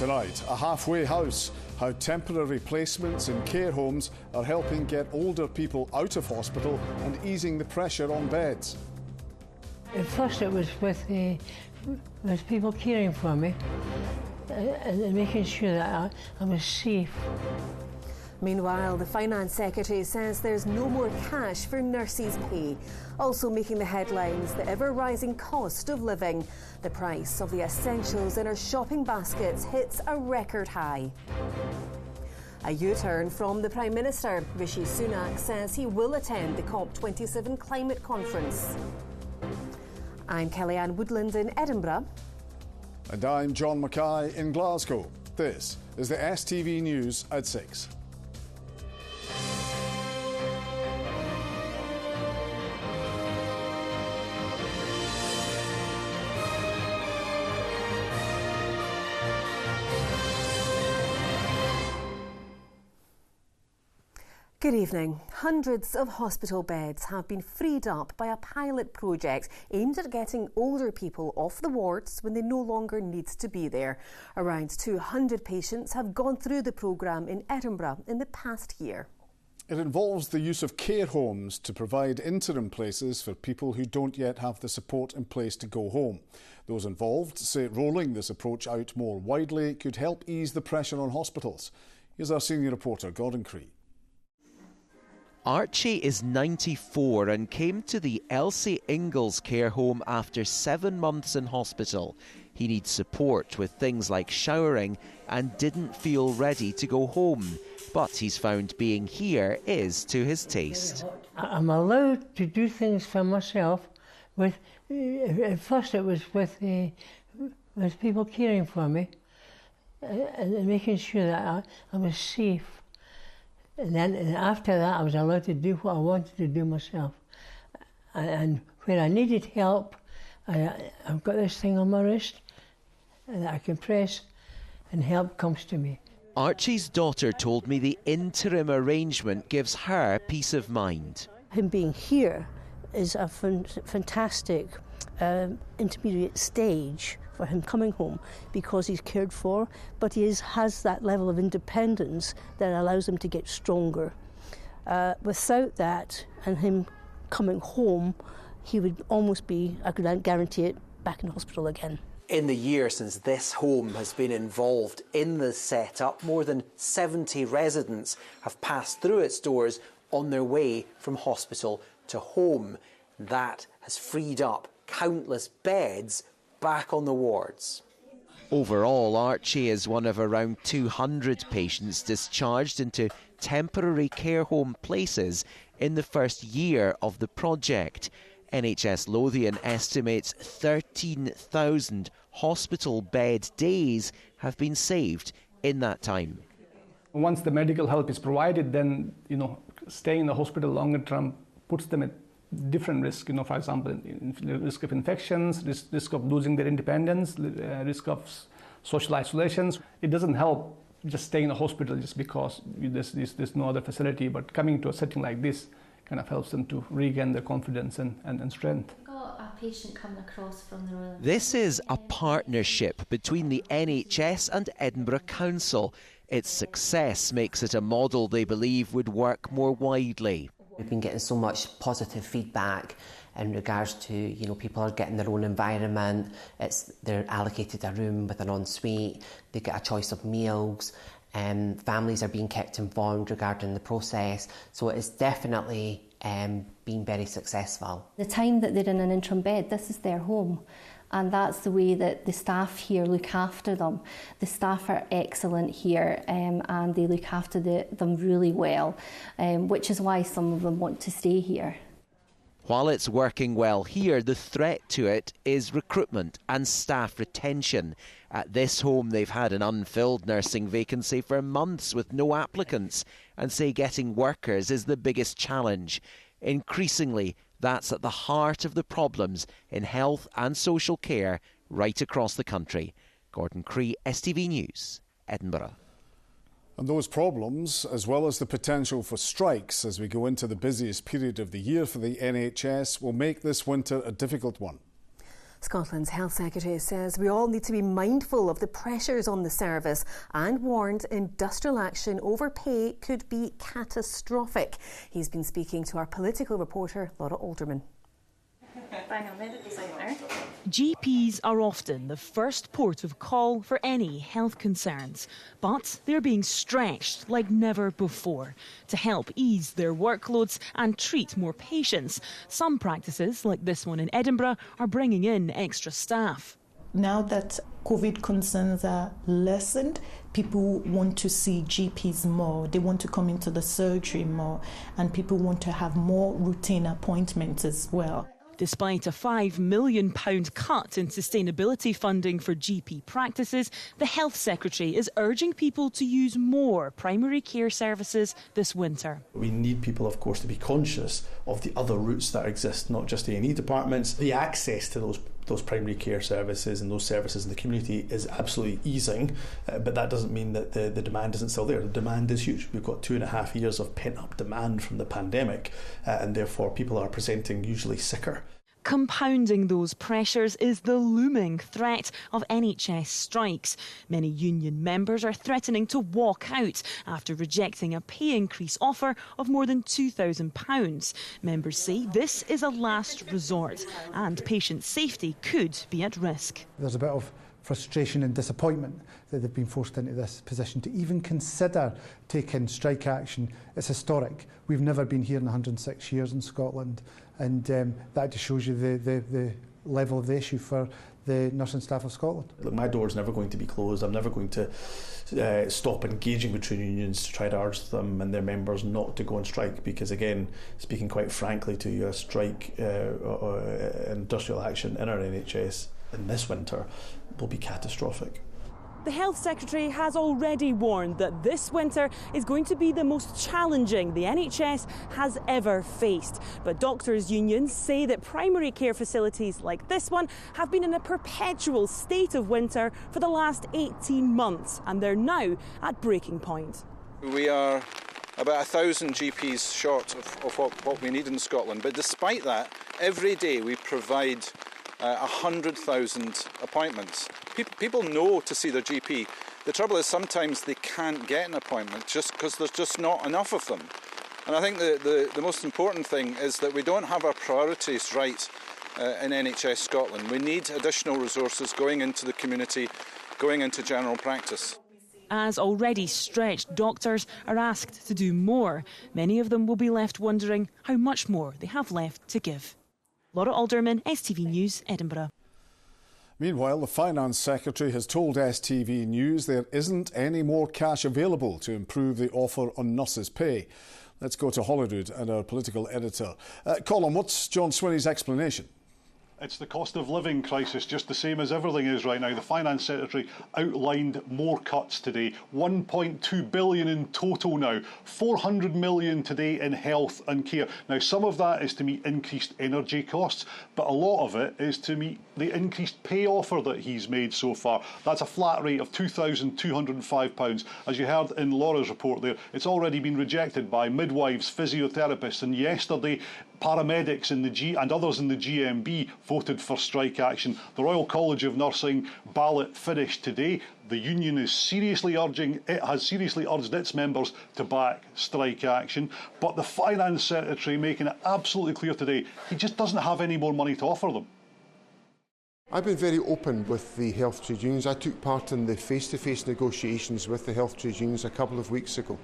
Tonight, a halfway house, how temporary placements in care homes are helping get older people out of hospital and easing the pressure on beds. At first it was with people caring for me and making sure that I was safe. Meanwhile, the Finance Secretary says there's no more cash for nurses' pay. Also making the headlines, the ever-rising cost of living. The price of the essentials in our shopping baskets hits a record high. A U-turn from the Prime Minister. Rishi Sunak says he will attend the COP27 climate conference. I'm Kellyanne Woodland in Edinburgh. And I'm John Mackay in Glasgow. This is the STV News at 6. Good evening. Hundreds of hospital beds have been freed up by a pilot project aimed at getting older people off the wards when they no longer need to be there. Around 200 patients have gone through the programme in Edinburgh in the past year. It involves the use of care homes to provide interim places for people who don't yet have the support in place to go home. Those involved say rolling this approach out more widely could help ease the pressure on hospitals. Here's our senior reporter, Gordon Cree. Archie is 94 and came to the Elsie Ingalls care home after 7 months in hospital. He needs support with things like showering and didn't feel ready to go home. But he's found being here is to his taste. I'm allowed to do things for myself. At first it was with people caring for me and making sure that I was safe. And then after that, I was allowed to do what I wanted to do myself. And when I needed help, I've got this thing on my wrist that I can press and help comes to me. Archie's daughter told me the interim arrangement gives her peace of mind. Him being here is a fantastic intermediate stage for him coming home because he's cared for, but he has that level of independence that allows him to get stronger. Without that and him coming home, he would almost be, I could guarantee it, back in hospital again. In the year since this home has been involved in the set-up, more than 70 residents have passed through its doors on their way from hospital to home. That has freed up countless beds back on the wards. Overall, Archie is one of around 200 patients discharged into temporary care home places in the first year of the project. NHS Lothian estimates 13,000 hospital bed days have been saved in that time. Once the medical help is provided, then staying in the hospital longer term puts them at different risk. For example, risk of infections, risk of losing their independence, risk of social isolations. It doesn't help just staying in the hospital just because there's no other facility. But coming to a setting like this kind of helps them to regain their confidence and strength. Patient coming across from the Royal. This is a partnership between the NHS and Edinburgh Council. Its success makes it a model they believe would work more widely. We've been getting so much positive feedback in regards to, people are getting their own environment. They're allocated a room with an ensuite. They get a choice of meals. Families are being kept informed regarding the process. So it is definitely been very successful. The time that they're in an interim bed, this is their home. And that's the way that the staff here look after them. The staff are excellent here and they look after them really well, which is why some of them want to stay here. While it's working well here, the threat to it is recruitment and staff retention. At this home, they've had an unfilled nursing vacancy for months with no applicants and say getting workers is the biggest challenge. Increasingly, that's at the heart of the problems in health and social care right across the country. Gordon Cree, STV News, Edinburgh. And those problems, as well as the potential for strikes as we go into the busiest period of the year for the NHS, will make this winter a difficult one. Scotland's Health Secretary says we all need to be mindful of the pressures on the service and warned industrial action over pay could be catastrophic. He's been speaking to our political reporter, Laura Alderman. GPs are often the first port of call for any health concerns, but they're being stretched like never before. To help ease their workloads and treat more patients, some practices, like this one in Edinburgh, are bringing in extra staff. Now that COVID concerns are lessened, people want to see GPs more. They want to come into the surgery more, and people want to have more routine appointments as well. Despite a £5 million cut in sustainability funding for GP practices, the Health Secretary is urging people to use more primary care services this winter. We need people, of course, to be conscious of the other routes that exist, not just A&E departments. The access to those primary care services and those services in the community is absolutely easing, but that doesn't mean that the demand isn't still there. The demand is huge. We've got 2.5 years of pent-up demand from the pandemic, and therefore people are presenting usually sicker. Compounding those pressures is the looming threat of NHS strikes. Many union members are threatening to walk out after rejecting a pay increase offer of more than £2,000. Members say this is a last resort and patient safety could be at risk. There's a bit of frustration and disappointment that they've been forced into this position. To even consider taking strike action is historic. We've never been here in 106 years in Scotland, and that just shows you the level of the issue for the nursing staff of Scotland. Look, my door's never going to be closed. I'm never going to stop engaging with trade unions to try to urge them and their members not to go on strike, because again, speaking quite frankly to you, a strike industrial action in our NHS in this winter will be catastrophic. The Health Secretary has already warned that this winter is going to be the most challenging the NHS has ever faced. But doctors' unions say that primary care facilities like this one have been in a perpetual state of winter for the last 18 months, and they're now at breaking point. We are about 1,000 GPs short of what we need in Scotland, but despite that, every day we provide 100,000 appointments. People know to see their GP. The trouble is sometimes they can't get an appointment just because there's just not enough of them. And I think the most important thing is that we don't have our priorities right in NHS Scotland. We need additional resources going into the community, going into general practice. As already stretched doctors are asked to do more, many of them will be left wondering how much more they have left to give. Laura Alderman, STV News, Edinburgh. Meanwhile, the Finance Secretary has told STV News there isn't any more cash available to improve the offer on nurses' pay. Let's go to Holyrood and our political editor. Colin, what's John Swinney's explanation? It's the cost of living crisis, just the same as everything is right now. The Finance Secretary outlined more cuts today. 1.2 billion in total now. 400 million today in health and care. Now, some of that is to meet increased energy costs, but a lot of it is to meet the increased pay offer that he's made so far. That's a flat rate of £2,205. As you heard in Laura's report there, it's already been rejected by midwives, physiotherapists, and yesterday paramedics and others in the GMB voted for strike action. The Royal College of Nursing ballot finished today. The union has seriously urged its members to back strike action. But the Finance Secretary making it absolutely clear today he just doesn't have any more money to offer them. I've been very open with the health trade unions. I took part in the face-to-face negotiations with the health trade unions a couple of weeks ago.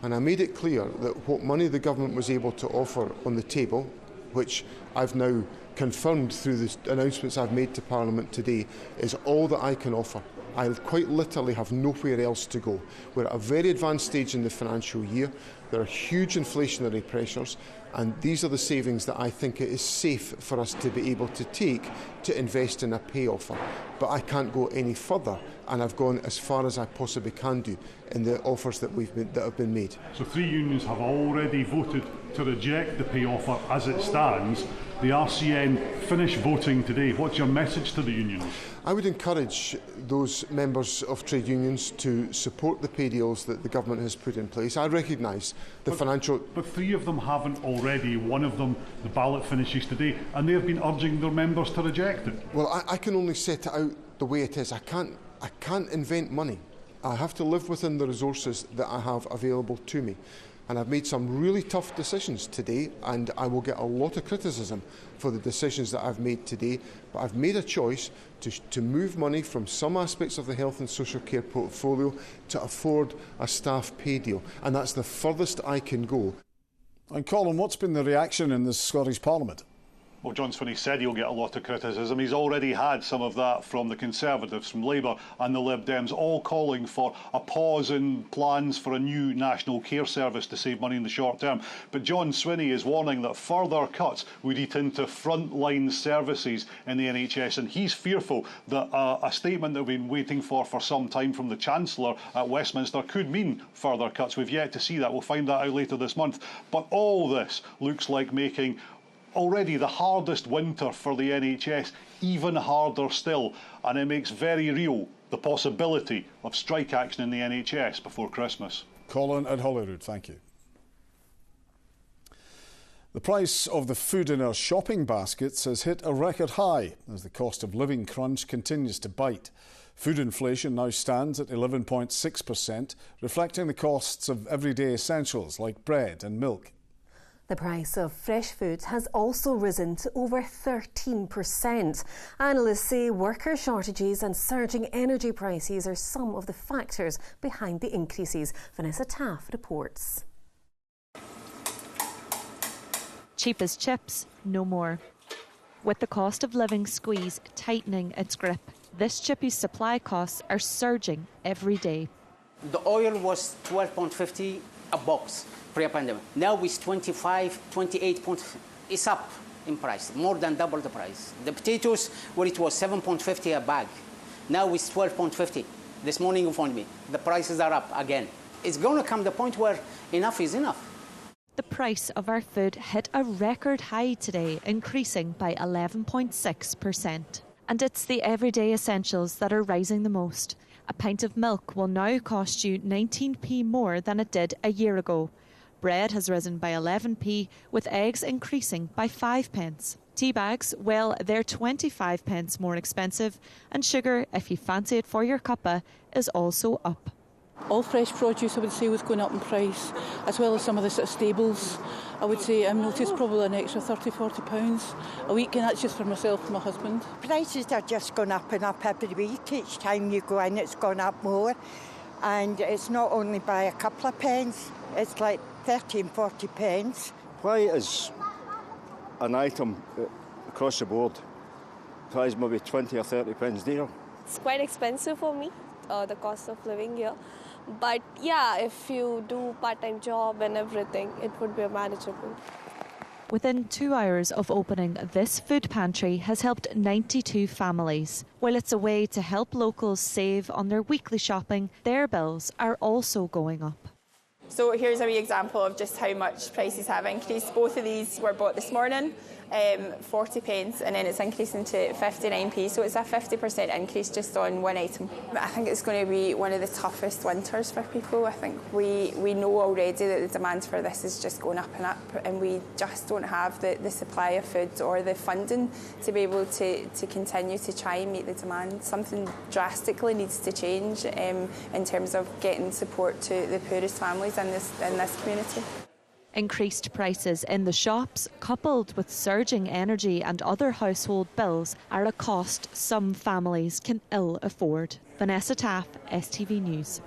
And I made it clear that what money the government was able to offer on the table, which I've now confirmed through the announcements I've made to Parliament today, is all that I can offer. I quite literally have nowhere else to go. We're at a very advanced stage in the financial year. There are huge inflationary pressures, and these are the savings that I think it is safe for us to be able to take to invest in a pay offer. But I can't go any further, and I've gone as far as I possibly can do in the offers that have been made. So 3 unions have already voted to reject the pay offer as it stands. the RCN finish voting today. What's your message to the unions? I would encourage those members of trade unions to support the pay deals that the government has put in place. I recognise the financial... But 3 of them haven't already. One of them, the ballot finishes today, and they've been urging their members to reject it. Well, I can only set it out the way it is. I can't invent money. I have to live within the resources that I have available to me. And I've made some really tough decisions today, and I will get a lot of criticism for the decisions that I've made today. But I've made a choice to move money from some aspects of the health and social care portfolio to afford a staff pay deal. And that's the furthest I can go. And Colin, what's been the reaction in the Scottish Parliament? Well, John Swinney said he'll get a lot of criticism. He's already had some of that from the Conservatives, from Labour and the Lib Dems, all calling for a pause in plans for a new national care service to save money in the short term. But John Swinney is warning that further cuts would eat into frontline services in the NHS, and he's fearful that a statement that we've been waiting for some time from the Chancellor at Westminster could mean further cuts. We've yet to see that. We'll find that out later this month. But all this looks like making already the hardest winter for the NHS even harder still, and it makes very real the possibility of strike action in the NHS before Christmas. Colin at Holyrood, thank you. The price of the food in our shopping baskets has hit a record high as the cost of living crunch continues to bite. Food inflation now stands at 11.6%, reflecting the costs of everyday essentials like bread and milk. The price of fresh food has also risen to over 13%. Analysts say worker shortages and surging energy prices are some of the factors behind the increases. Vanessa Taff reports. Cheap as chips, no more. With the cost of living squeeze tightening its grip, this chippy's supply costs are surging every day. The oil was 12.50 a box pre-pandemic. Now it's 25, 28. It's up in price, more than double the price. The potatoes, where it was 7.50 a bag, now it's 12.50. This morning you phoned me. The prices are up again. It's going to come the point where enough is enough. The price of our food hit a record high today, increasing by 11.6%. And it's the everyday essentials that are rising the most. A pint of milk will now cost you 19p more than it did a year ago. Bread has risen by 11p, with eggs increasing by 5p. Tea bags, well, they're 25p more expensive, and sugar, if you fancy it for your cuppa, is also up. All fresh produce, I would say, was going up in price, as well as some of the sort of staples. I would say I've noticed probably an extra £30–40 a week, and that's just for myself and my husband. Prices are just going up and up every week. Each time you go in, it's gone up more. And it's not only by a couple of pence, it's like 30–40 pence. Why is an item across the board price maybe 20 or 30 pence dear? It's quite expensive for me, the cost of living here. But yeah, if you do part-time job and everything, it would be manageable. Within 2 hours of opening, this food pantry has helped 92 families. While it's a way to help locals save on their weekly shopping, their bills are also going up. So here's a wee example of just how much prices have increased. Both of these were bought this morning, 40p, and then it's increasing to 59p. So it's a 50% increase just on one item. I think it's going to be one of the toughest winters for people. I think we know already that the demand for this is just going up and up, and we just don't have the supply of food or the funding to be able to continue to try and meet the demand. Something drastically needs to change in terms of getting support to the poorest families in this community. Increased prices in the shops, coupled with surging energy and other household bills, are a cost some families can ill afford. Vanessa Taff, STV News.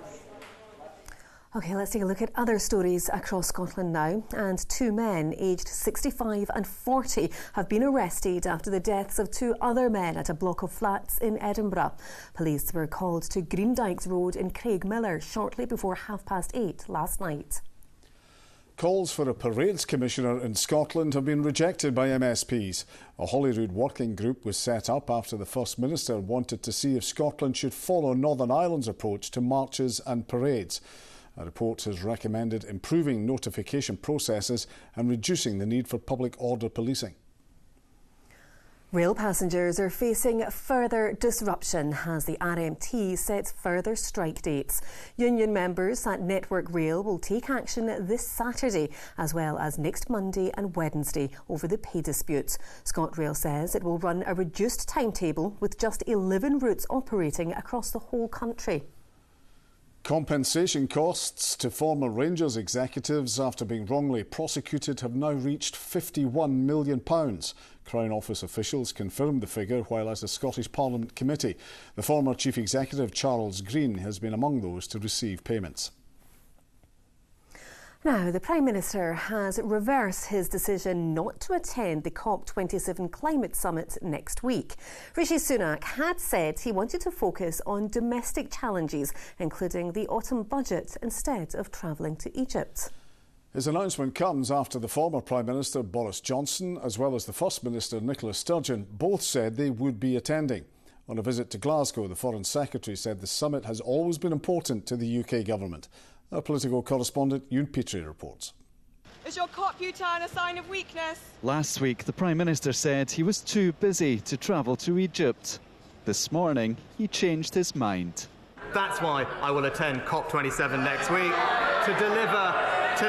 OK, let's take a look at other stories across Scotland now. And 2 men aged 65 and 40 have been arrested after the deaths of 2 other men at a block of flats in Edinburgh. Police were called to Greendykes Road in Craigmillar shortly before 8:30 last night. Calls for a parades commissioner in Scotland have been rejected by MSPs. A Holyrood working group was set up after the First Minister wanted to see if Scotland should follow Northern Ireland's approach to marches and parades. A report has recommended improving notification processes and reducing the need for public order policing. Rail passengers are facing further disruption as the RMT sets further strike dates. Union members at Network Rail will take action this Saturday as well as next Monday and Wednesday over the pay dispute. ScotRail says it will run a reduced timetable with just 11 routes operating across the whole country. Compensation costs to former Rangers executives after being wrongly prosecuted have now reached £51 million. Crown Office officials confirmed the figure while at a Scottish Parliament committee. The former Chief Executive, Charles Green, has been among those to receive payments. Now, the Prime Minister has reversed his decision not to attend the COP27 climate summit next week. Rishi Sunak had said he wanted to focus on domestic challenges, including the autumn budget, instead of travelling to Egypt. His announcement comes after the former Prime Minister Boris Johnson, as well as the First Minister Nicola Sturgeon, both said they would be attending. On a visit to Glasgow, the Foreign Secretary said the summit has always been important to the UK government. Our political correspondent, Ewan Petrie, reports. Is your COP U-turn a sign of weakness? Last week, the Prime Minister said he was too busy to travel to Egypt. This morning, he changed his mind. That's why I will attend COP27 next week, to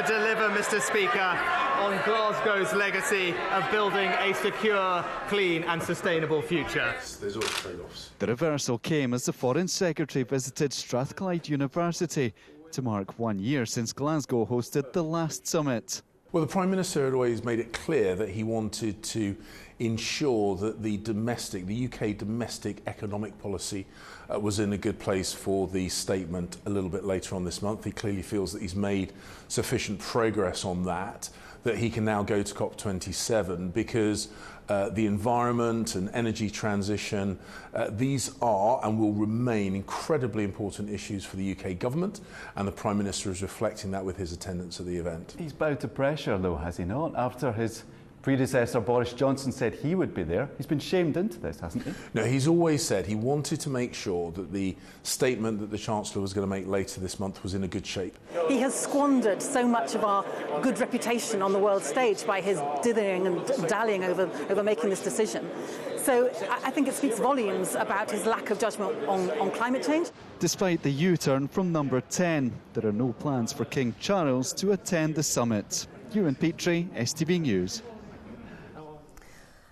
deliver, Mr. Speaker, on Glasgow's legacy of building a secure, clean and sustainable future. There's always trade-offs. The reversal came as the Foreign Secretary visited Strathclyde University to mark 1 year since Glasgow hosted the last summit. Well, the Prime Minister had always made it clear that he wanted to ensure that the UK domestic economic policy was in a good place for the statement a little bit later on this month. He clearly feels that he's made sufficient progress on that he can now go to COP27 because the environment and energy transition, these are and will remain incredibly important issues for the UK government, and the Prime Minister is reflecting that with his attendance at the event. He's bowed to pressure, though, has he not? After his predecessor Boris Johnson said he would be there, he's been shamed into this, hasn't he? No, he's always said he wanted to make sure that the statement that the Chancellor was going to make later this month was in a good shape. He has squandered so much of our good reputation on the world stage by his dithering and dallying over making this decision. So I think it speaks volumes about his lack of judgment on climate change. Despite the U-turn from number 10, there are no plans for King Charles to attend the summit. Ewan Petrie, STB News.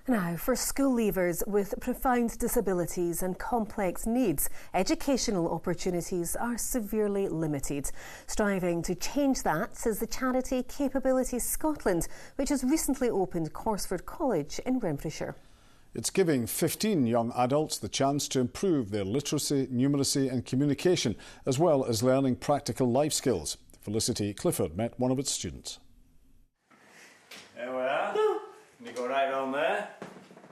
Now, for school leavers with profound disabilities and complex needs, educational opportunities are severely limited. Striving to change that is the charity Capability Scotland, which has recently opened Courseford College in Renfrewshire. It's giving 15 young adults the chance to improve their literacy, numeracy and communication, as well as learning practical life skills. Felicity Clifford met one of its students. There we are. You go right round there.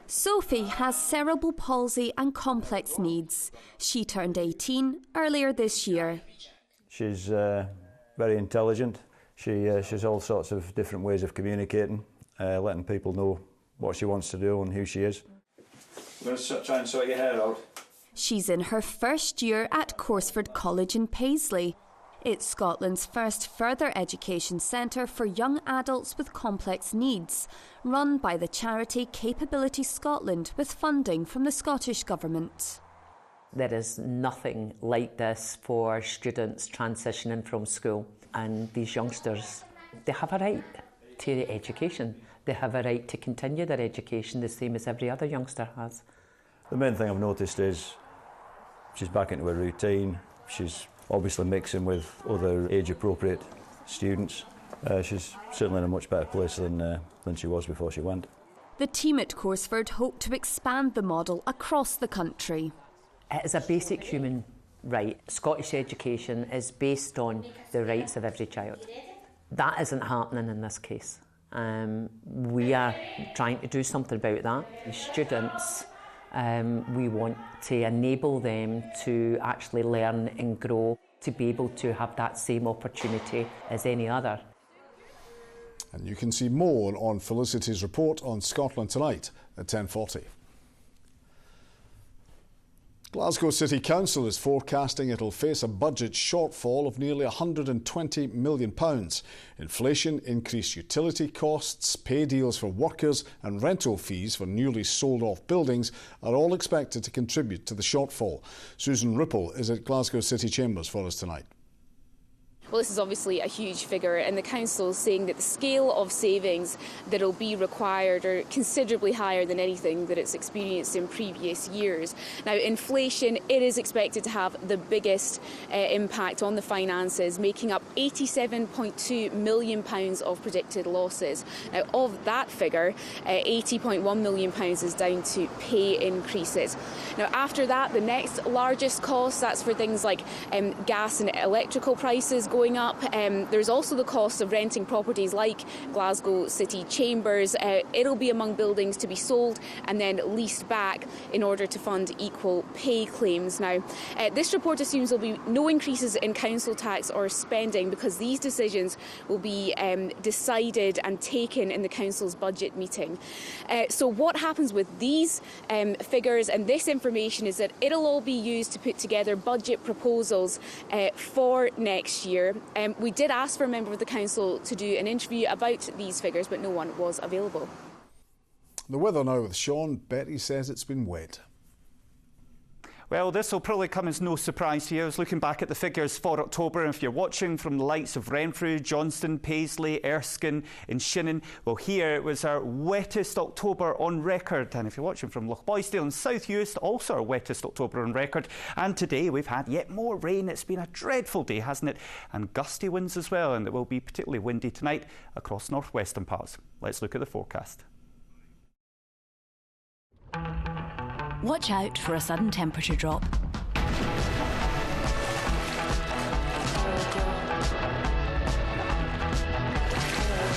Sophie has cerebral palsy and complex needs. She turned 18 earlier this year. She's very intelligent. She's all sorts of different ways of communicating, letting people know what she wants to do and who she is. I'm going to try and sort your hair out. She's in her first year at Courseford College in Paisley. It's Scotland's first further education centre for young adults with complex needs, run by the charity Capability Scotland with funding from the Scottish Government. There is nothing like this for students transitioning from school, and these youngsters, they have a right to education. They have a right to continue their education the same as every other youngster has. The main thing I've noticed is she's back into her routine. She's obviously mixing with other age-appropriate students. She's certainly in a much better place than she was before she went. The team at Courseford hope to expand the model across the country. It is a basic human right. Scottish education is based on the rights of every child. That isn't happening in this case. We are trying to do something about that. The students, we want to enable them to actually learn and grow, to be able to have that same opportunity as any other. And you can see more on Felicity's report on Scotland Tonight at 10:40. Glasgow City Council is forecasting it'll face a budget shortfall of nearly £120 million. Inflation, increased utility costs, pay deals for workers and rental fees for newly sold-off buildings are all expected to contribute to the shortfall. Susan Ripple is at Glasgow City Chambers for us tonight. Well, this is obviously a huge figure, and the council is saying that the scale of savings that will be required are considerably higher than anything that it's experienced in previous years. Now, inflation, it is expected to have the biggest impact on the finances, making up £87.2 million of predicted losses. Now, of that figure, £80.1 million is down to pay increases. Now, after that, the next largest cost, that's for things like gas and electrical prices going up. There's also the cost of renting properties like Glasgow City Chambers. It'll be among buildings to be sold and then leased back in order to fund equal pay claims. Now, this report assumes there'll be no increases in council tax or spending because these decisions will be decided and taken in the council's budget meeting. So what happens with these figures and this information is that it'll all be used to put together budget proposals for next year. We did ask for a member of the council to do an interview about these figures, but no one was available. The weather now with Sean. Betty says it's been wet. Well, this will probably come as no surprise to you. I was looking back at the figures for October, and if you're watching from the likes of Renfrew, Johnston, Paisley, Erskine and Shinnon, well, here it was our wettest October on record. And if you're watching from Lochboysdale and South Uist, also our wettest October on record. And today we've had yet more rain. It's been a dreadful day, hasn't it? And gusty winds as well, and it will be particularly windy tonight across northwestern parts. Let's look at the forecast. Watch out for a sudden temperature drop.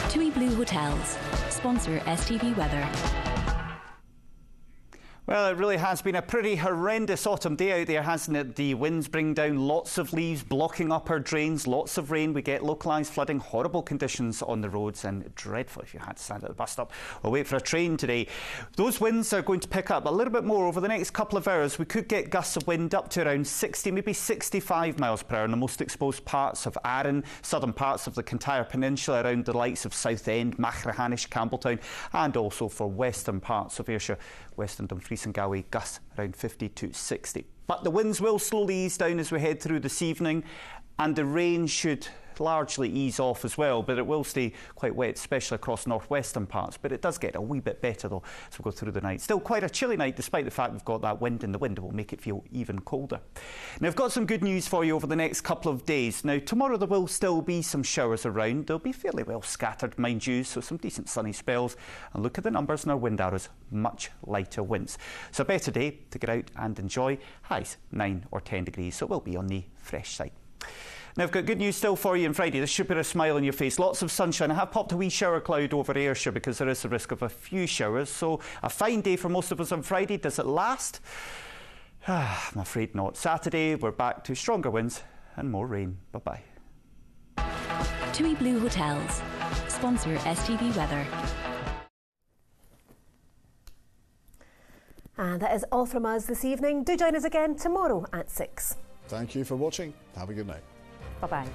TUI Blue Hotels sponsor STV Weather. Well, it really has been a pretty horrendous autumn day out there, hasn't it? The winds bring down lots of leaves, blocking up our drains, lots of rain. We get localised flooding, horrible conditions on the roads, and dreadful if you had to stand at the bus stop or wait for a train today. Those winds are going to pick up a little bit more over the next couple of hours. We could get gusts of wind up to around 60, maybe 65 miles per hour in the most exposed parts of Arran, southern parts of the Kintyre Peninsula, around the likes of Southend, Machrihanish, Campbelltown, and also for western parts of Ayrshire, Western Dumfries and Galway, gusts around 50 to 60. But the winds will slowly ease down as we head through this evening, and the rain should largely ease off as well, but it will stay quite wet, especially across northwestern parts. But it does get a wee bit better though as we go through the night. Still quite a chilly night, despite the fact we've got that wind, and the wind will make it feel even colder. Now, I've got some good news for you over the next couple of days. Now, tomorrow there will still be some showers around. They'll be fairly well scattered, mind you, so some decent sunny spells. And look at the numbers in our wind arrows, much lighter winds. So a better day to get out and enjoy. Highs 9 or 10 degrees, so it will be on the fresh side. Now, I've got good news still for you on Friday. This should put a smile on your face. Lots of sunshine. I have popped a wee shower cloud over Ayrshire because there is a risk of a few showers. So a fine day for most of us on Friday. Does it last? I'm afraid not. Saturday, we're back to stronger winds and more rain. Bye-bye. TUI Blue Hotels sponsor STV Weather. And that is all from us this evening. Do join us again tomorrow at 6. Thank you for watching. Have a good night. Bye-bye.